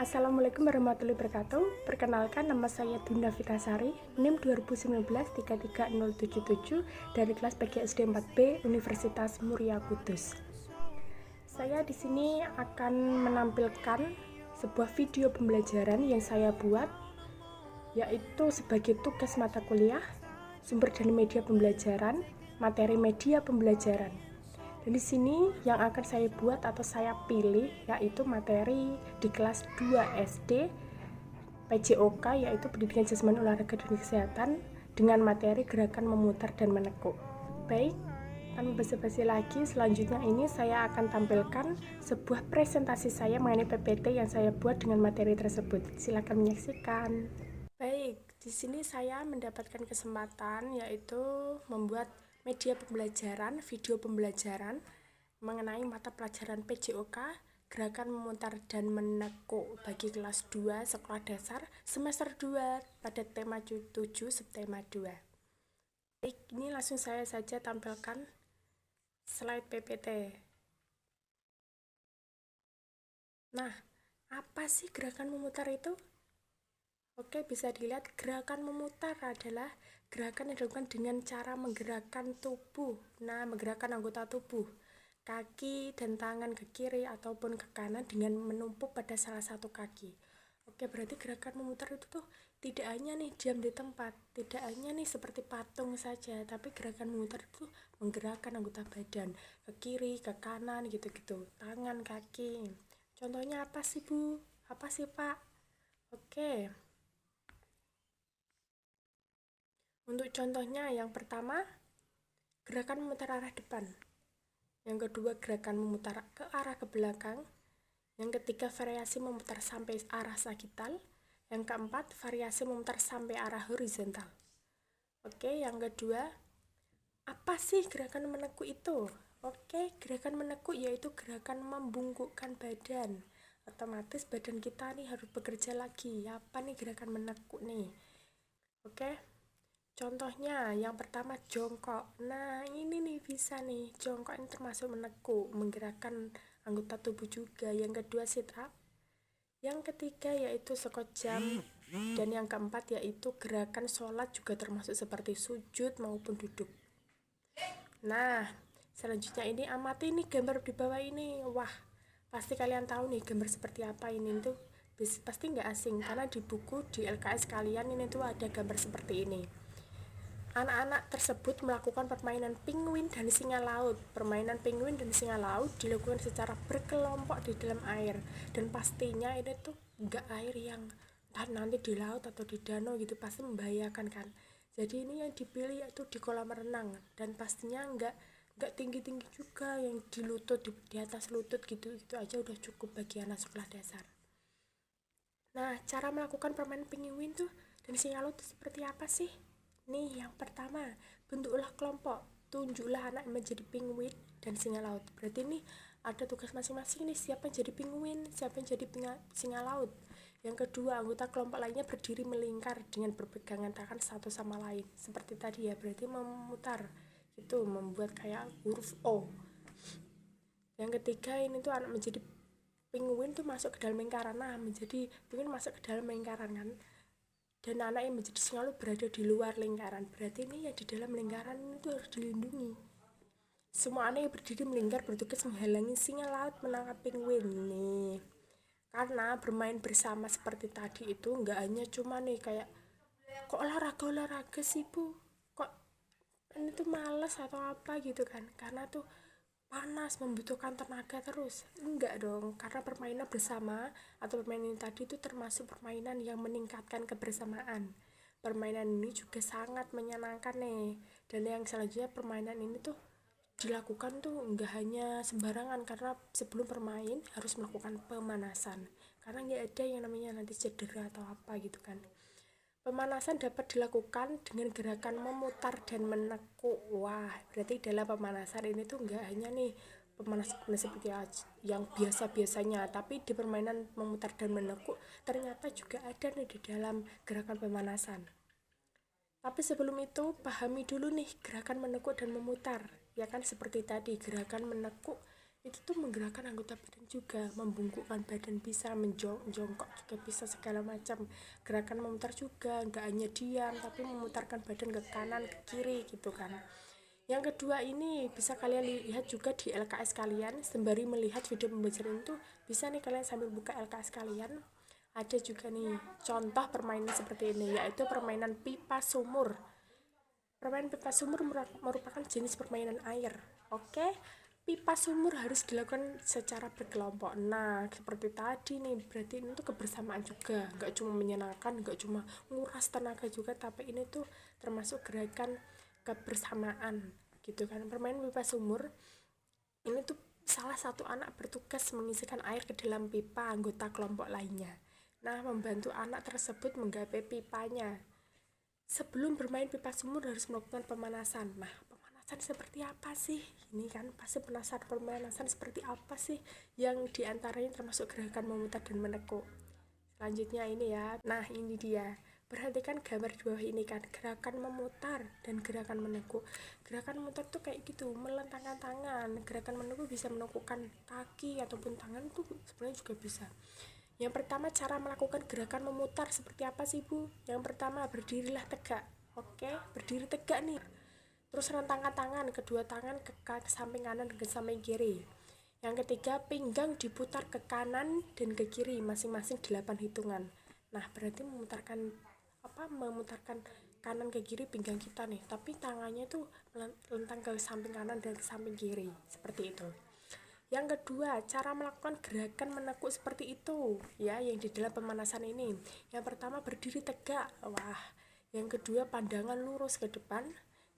Assalamualaikum warahmatullahi wabarakatuh. Perkenalkan, nama saya Bunda Vitasari, NIM 2019-33077 dari kelas PGSD 4B Universitas Muria Kudus. Saya di sini akan menampilkan sebuah video pembelajaran yang saya buat, yaitu sebagai tugas mata kuliah, sumber dan media pembelajaran, materi media pembelajaran. Dan di sini yang akan saya buat atau saya pilih yaitu materi di kelas 2 SD PJOK, yaitu Pendidikan Jasmani Olahraga dan Kesehatan, dengan materi gerakan memutar dan menekuk. Baik, tanpa basa-basi lagi, selanjutnya ini saya akan tampilkan sebuah presentasi saya mengenai PPT yang saya buat dengan materi tersebut. Silakan menyaksikan. Baik, di sini saya mendapatkan kesempatan yaitu membuat media pembelajaran, video pembelajaran mengenai mata pelajaran PJOK, gerakan memutar dan menekuk bagi kelas 2 sekolah dasar semester 2 pada tema 7 subtema 2. Baik, ini langsung saya saja tampilkan slide PPT. Nah, apa sih gerakan memutar itu? Oke, bisa dilihat gerakan memutar adalah gerakan yang dilakukan dengan cara menggerakkan tubuh. Nah, menggerakkan anggota tubuh, kaki dan tangan ke kiri ataupun ke kanan dengan menumpuk pada salah satu kaki. Oke, berarti gerakan memutar itu tuh tidak hanya nih diam di tempat, tidak hanya nih seperti patung saja, tapi gerakan memutar itu menggerakkan anggota badan ke kiri, ke kanan gitu-gitu, tangan, kaki. Contohnya apa sih, Bu? Apa sih, Pak? Oke. Untuk contohnya, yang pertama, gerakan memutar arah depan. Yang kedua, gerakan memutar ke arah ke belakang. Yang ketiga, variasi memutar sampai arah sagital. Yang keempat, variasi memutar sampai arah horizontal. Oke, yang kedua, apa sih gerakan menekuk itu? Oke, gerakan menekuk yaitu gerakan membungkukkan badan. Otomatis badan kita nih harus bekerja lagi. Apa nih gerakan menekuk nih? Oke. Contohnya, yang pertama jongkok. Nah, ini nih bisa nih, jongkok ini termasuk menekuk, menggerakkan anggota tubuh juga. Yang kedua sit up. Yang ketiga yaitu squat jump. Dan yang keempat yaitu gerakan sholat juga termasuk seperti sujud maupun duduk. Nah, selanjutnya ini amati nih gambar di bawah ini. Wah, pasti kalian tahu nih gambar seperti apa ini tuh. Pasti nggak asing karena di buku di LKS kalian ini tuh ada gambar seperti ini. Anak-anak tersebut melakukan permainan penguin dan singa laut. Permainan penguin dan singa laut dilakukan secara berkelompok di dalam air. Dan pastinya ini tuh nggak air yang nanti di laut atau di danau gitu, pasti membahayakan kan. Jadi ini yang dipilih yaitu di kolam renang, dan pastinya nggak tinggi-tinggi juga, yang di lutut, di atas lutut gitu aja udah cukup bagi anak sekolah dasar. Nah, cara melakukan permainan penguin tuh dan singa laut tuh seperti apa sih? Nih, yang pertama, bentuklah kelompok. Tunjuklah anak menjadi penguin dan singa laut. Berarti nih ada tugas masing-masing nih, siapa yang jadi penguin, siapa yang jadi singa laut. Yang kedua, anggota kelompok lainnya berdiri melingkar dengan berpegangan tangan satu sama lain. Seperti tadi ya, berarti memutar. Itu membuat kayak huruf O. Yang ketiga, ini tuh anak menjadi penguin tuh masuk ke dalam lingkaran. Nah, menjadi penguin masuk ke dalam lingkaran kan. Dan anak yang menjadi singa laut berada di luar lingkaran. Berarti ini yang di dalam lingkaran itu harus dilindungi. Semua anak yang berdiri melingkar bertugas menghalangi singa laut menangkap penguin nih. Karena bermain bersama seperti tadi itu nggak hanya cuma nih kayak kok olahraga sih Bu, kok ini tuh males atau apa gitu kan, karena tuh panas, membutuhkan tenaga terus. Enggak dong, karena permainan bersama atau permainan tadi itu termasuk permainan yang meningkatkan kebersamaan. Permainan ini juga sangat menyenangkan nih. Dan yang selanjutnya, permainan ini tuh dilakukan tuh enggak hanya sembarangan, karena sebelum bermain harus melakukan pemanasan. Karena nggak ada yang namanya nanti cedera atau apa gitu kan. Pemanasan dapat dilakukan dengan gerakan memutar dan menekuk. Wah, berarti dalam pemanasan ini tuh nggak hanya nih pemanasan seperti yang biasa-biasanya, tapi di permainan memutar dan menekuk ternyata juga ada nih di dalam gerakan pemanasan. Tapi sebelum itu, pahami dulu nih gerakan menekuk dan memutar. Ya kan seperti tadi, gerakan menekuk itu tuh menggerakkan anggota badan juga, membungkukkan badan bisa, menjongkok juga bisa, segala macam gerakan memutar juga, nggak hanya diam tapi memutarkan badan ke kanan ke kiri gitu kan. Yang kedua ini bisa kalian lihat juga di LKS kalian, sembari melihat video pembelajaran itu bisa nih kalian sambil buka LKS kalian, ada juga nih contoh permainan seperti ini, yaitu permainan pipa sumur. Permainan pipa sumur merupakan jenis permainan air. Oke, pipa sumur harus dilakukan secara berkelompok. Nah, seperti tadi nih, berarti ini tuh kebersamaan juga. Nggak cuma menyenangkan, nggak cuma nguras tenaga juga, tapi ini tuh termasuk gerakan kebersamaan gitu kan. Permainan pipa sumur ini tuh salah satu anak bertugas mengisikan air ke dalam pipa anggota kelompok lainnya. Nah, membantu anak tersebut menggapai pipanya. Sebelum bermain pipa sumur harus melakukan pemanasan. Nah, pemanasan seperti apa sih? Ini kan pasti penasaran, pemanasan seperti apa sih? Yang diantaranya termasuk gerakan memutar dan menekuk. Selanjutnya ini ya. Nah, ini dia. Perhatikan gambar di bawah ini kan, gerakan memutar dan gerakan menekuk. Gerakan memutar tuh kayak gitu, melentangkan tangan. Gerakan menekuk bisa menekukkan kaki ataupun tangan tuh sebenarnya juga bisa. Yang pertama, cara melakukan gerakan memutar seperti apa sih Bu? Yang pertama, berdirilah tegak. Oke, berdiri tegak nih. Terus rentangkan tangan, kedua tangan ke samping kanan dan ke samping kiri. Yang ketiga, pinggang diputar ke kanan dan ke kiri masing-masing 8 hitungan. Nah, berarti memutarkan kanan ke kiri pinggang kita nih, tapi tangannya tuh melentang ke samping kanan dan ke samping kiri. Seperti itu. Yang kedua, cara melakukan gerakan menekuk seperti itu, ya, yang di dalam pemanasan ini. Yang pertama, berdiri tegak. Wah. Yang kedua, pandangan lurus ke depan.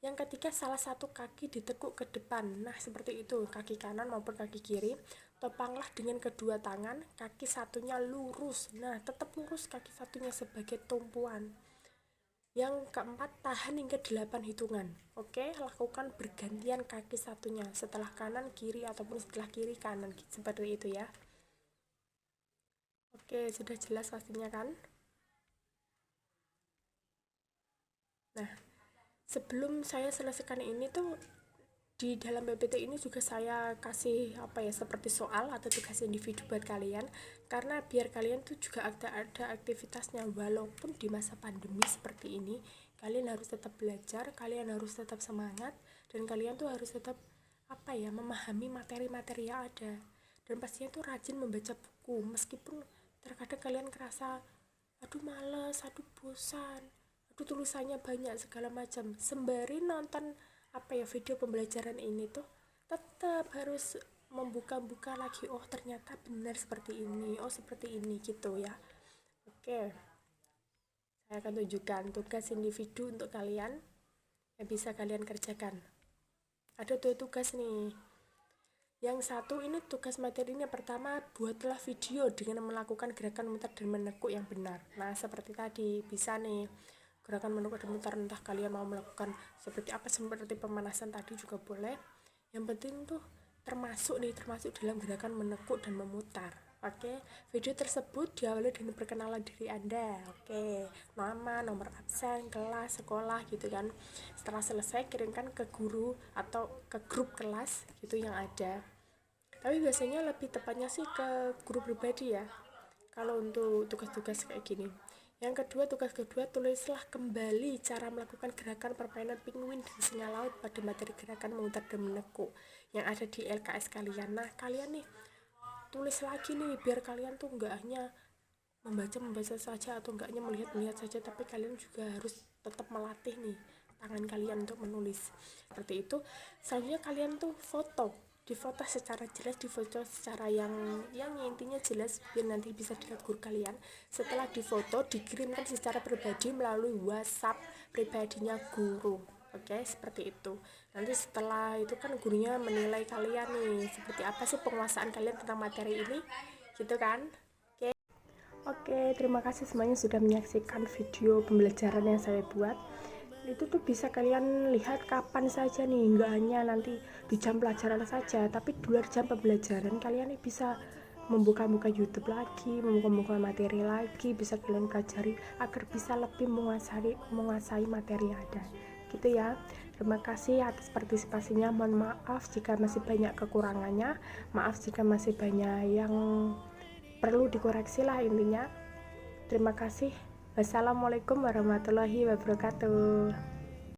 Yang ketiga, salah satu kaki ditekuk ke depan. Nah, seperti itu, kaki kanan maupun kaki kiri. Topanglah dengan kedua tangan, kaki satunya lurus. Nah, tetap lurus kaki satunya sebagai tumpuan. Yang keempat, tahan hingga 8 hitungan. Oke, lakukan bergantian kaki satunya, setelah kanan kiri ataupun setelah kiri kanan, seperti itu ya. Oke, sudah jelas pastinya kan? Nah, sebelum saya selesaikan ini tuh, di dalam PPT ini juga saya kasih seperti soal atau tugas individu buat kalian, karena biar kalian tuh juga ada aktivitasnya, walaupun di masa pandemi seperti ini kalian harus tetap belajar, kalian harus tetap semangat, dan kalian tuh harus tetap memahami materi-materi yang ada, dan pastinya tuh rajin membaca buku, meskipun terkadang kalian kerasa aduh males, aduh bosan, aduh tulisannya banyak segala macam, sembari nonton video pembelajaran ini tuh tetap harus membuka-buka lagi, oh ternyata benar seperti ini, oh seperti ini gitu ya. Oke, saya akan tunjukkan tugas individu untuk kalian yang bisa kalian kerjakan. Ada 2 tugas nih. Yang satu ini tugas materinya, pertama, buatlah video dengan melakukan gerakan memutar dan menekuk yang benar. Nah, seperti tadi, bisa nih gerakan menekuk dan memutar, entah kalian mau melakukan seperti apa, seperti pemanasan tadi juga boleh. Yang penting tuh termasuk dalam gerakan menekuk dan memutar. Oke, video tersebut diawali dengan perkenalan diri Anda. Oke, nama, nomor absen, kelas, sekolah gitu kan. Setelah selesai, kirimkan ke guru atau ke grup kelas gitu yang ada. Tapi biasanya lebih tepatnya sih ke guru pribadi ya, kalau untuk tugas-tugas kayak gini. Yang kedua, tugas kedua, tulislah kembali cara melakukan gerakan permainan penguin dan singa laut pada materi gerakan memutar dan menekuk yang ada di LKS kalian. Nah, kalian nih tulis lagi nih, biar kalian tuh nggak hanya membaca saja atau nggak hanya melihat saja, tapi kalian juga harus tetap melatih nih tangan kalian untuk menulis. Seperti itu. Selanjutnya kalian tuh difoto secara jelas, difoto secara yang intinya jelas, biar nanti bisa dilihat guru kalian. Setelah difoto, dikirimkan secara pribadi melalui WhatsApp pribadinya guru. Oke, seperti itu. Nanti setelah itu kan gurunya menilai kalian nih, seperti apa sih penguasaan kalian tentang materi ini, gitu kan. Oke, terima kasih semuanya sudah menyaksikan video pembelajaran yang saya buat. Itu tuh bisa kalian lihat kapan saja nih, nggak hanya nanti di jam pelajaran saja, tapi di luar jam pembelajaran kalian nih bisa membuka-buka YouTube lagi, membuka-buka materi lagi, bisa kalian pelajari agar bisa lebih menguasai materi yang ada gitu ya. Terima kasih atas partisipasinya. Mohon maaf jika masih banyak kekurangannya, maaf jika masih banyak yang perlu dikoreksi lah intinya. Terima kasih. Wassalamualaikum warahmatullahi wabarakatuh.